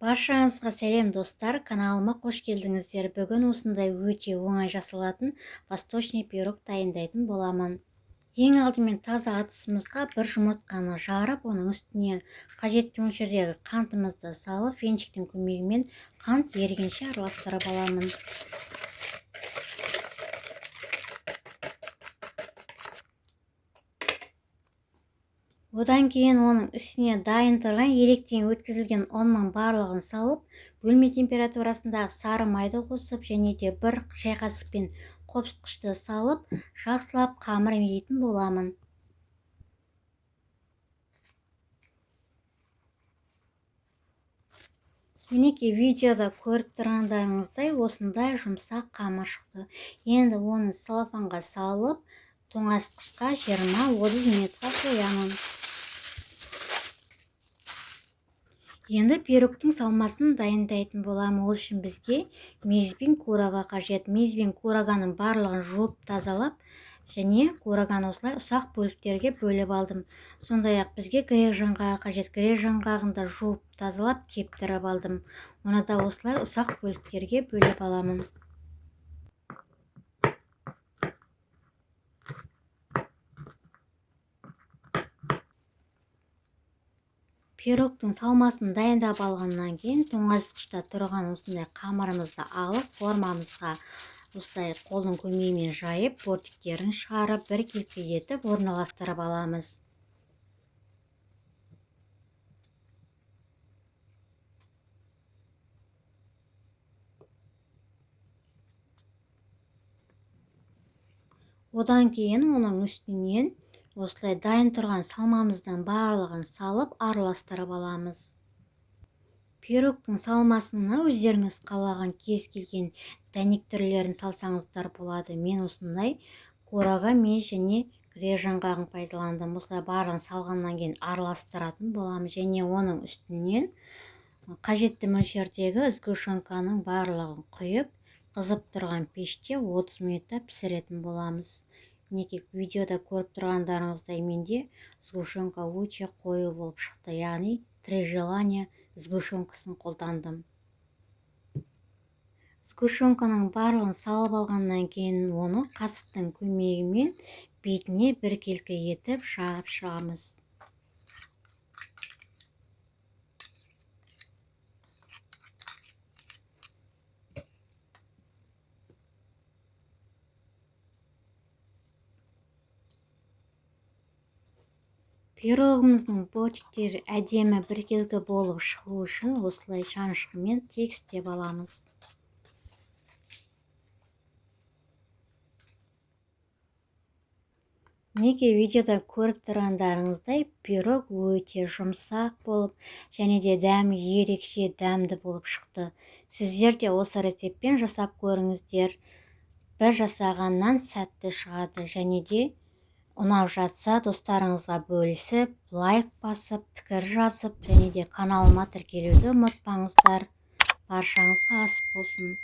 Баршаңызға сәлем достар, каналыма қош келдіңіздер. Бүгін осындай өте оңай жасалатын восточный пирог дайындайтын боламын. Ең алдымен таза ыдысымызға бір жұмыртқаны жарып, оның үстіне қажетті мөлшердегі қантымызды салып, венчиктің көмегімен қант ерігенше араластырып аламын. Одан кейін оның үстіне дайын тұрған електен өткізілген ұнның барлығын салып, бөлме температурасындағы сары майды қосып, және де бір шай қасықпен қопсытқышты салып, жақсылап қамыр емдейтін боламын. Мінекей видеода көріп тұрғандарыңыздай осындай жұмсақ қамыр шықты. Енді оны целлофанға салып, тоңазытқышқа 20-30 минутқа қоямын. Енді пирогтың салмасын дайындайтын боламын. Ол үшін бізге мейіз бен курага қажет. Мейіз бен кураганың барлығын жуып тазалап, және кураганы осылай ұсақ бөліктерге бөліп алдым. Сондай-ақ бізге грек жаңғағы қажет. Грек жаңғағын да жуып тазалап, кептіріп алдым. Оны да осылай ұсақ бөліктерге бөліп аламын. Пирогтың салмасын дайындап алғаннан кейін тоңазытқышта тұрған осындай қамырымызды алып, формамызға осылай қолдың көмегімен жайып, бортиктерін шығарып, біркелкі етіп орналастырып аламыз. Одан кейін оның үстінен осылай дайын тұрған салмамыздың барлығын салып, араластырып аламыз. Пирогтың салмасына өздеріңіз қалаған кез келген дәнек түрлерін салсаңыздар болады. Мен осындай курага, мейіз және грек жаңғағын пайдаландым. Осылай барлығын салғаннан кейін араластыратын боламын, және оның үстінен қажетті мөлшердегі сгущенканың барлығын құйып, қызып тұрған пеште 30 минутта пісіретін боламыз. Мінекей видеода көріп тұрғандарыңыздай менде сгущенка өте қою болып шықты, яғни три желания сгущенкасын қолдандым. Сгущенканың барлығын салып алғаннан кейін оны қасықтың көмегімен бетіне біркелкі етіп жағып шығамыз. Пирогымыздың бортиктері әдемі біркелкі болып шығу үшін осылай шанышқымен тегістеп аламыз. Мінекей видеода көріп тұрғандарыңыздай пирог өте жұмсақ болып, және де дәмі ерекше дәмді болып шықты. Сіздер де осы рецептпен жасап көріңіздер. Бір жасағаннан сәтті шығады, және де ұнап жатса достарыңызға бөлісіп, лайк басып, пікір жазып, және де каналыма тіркелуді ұмытпаңыздар. Баршаңызға ас болсын.